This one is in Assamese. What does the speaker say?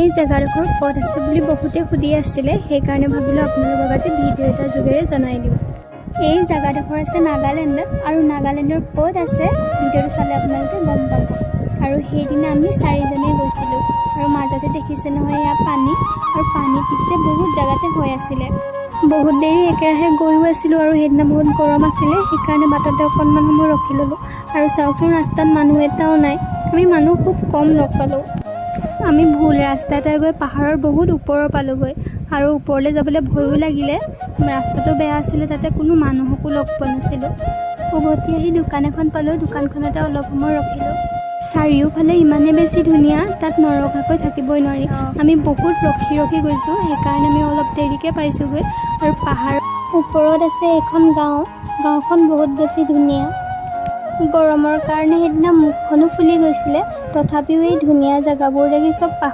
এই জেগাডোখৰ ক'ত আছে বুলি বহুতে সুধি আছিলে, সেইকাৰণে ভাবিলোঁ আপোনালোকক আজি ভিডিঅ' এটাৰ যোগেৰে জনাই দিওঁ। এই জেগাডোখৰ আছে নাগালেণ্ডত, আৰু নাগালেণ্ডৰ ক'ত আছে ভিডিঅ'টো চালে আপোনালোকে গম পাব। আৰু সেইদিনা আমি 4জনে গৈছিলোঁ, আৰু মাজতে দেখিছে নহয় এয়া পানী, আৰু পানী পিছে বহুত জেগাতে হৈ আছিলে। বহুত দেৰি একেৰাহে গৈও আছিলোঁ, আৰু সেইদিনা বহুত গৰম আছিলে, সেইকাৰণে বাটতে অকণমান সময় ৰখি ল'লোঁ। আৰু চাওকচোন ৰাস্তাত মানুহ এটাও নাই, আমি মানুহ খুব কম লগ পালোঁ। আমি ভুল ৰাস্তা এটা গৈ পাহাৰৰ বহুত ওপৰৰ পালোঁগৈ, আৰু ওপৰলৈ যাবলৈ ভয়ো লাগিলে। ৰাস্তাটো বেয়া আছিলে, তাতে কোনো মানুহকো লগ পোৱা নাছিলোঁ। উভতি আহি দোকান এখন পালোঁ, দোকানখনতে অলপ সময় ৰখিলোঁ। চাৰিওফালে ইমানেই বেছি ধুনীয়া, তাত নৰখাকৈ থাকিবই নোৱাৰি। আমি বহুত ৰখি গৈছোঁ, সেইকাৰণে আমি অলপ দেৰিকৈ পাইছোঁগৈ। আৰু পাহাৰৰ ওপৰত আছে এখন গাঁও, গাঁওখন বহুত বেছি ধুনীয়া। গৰমৰ কাৰণে সেইদিনা মুখখনো ফুলি গৈছিলে, তথাপিও এই ধুনীয়া জেগাবোৰ দেখি চব পাহৰি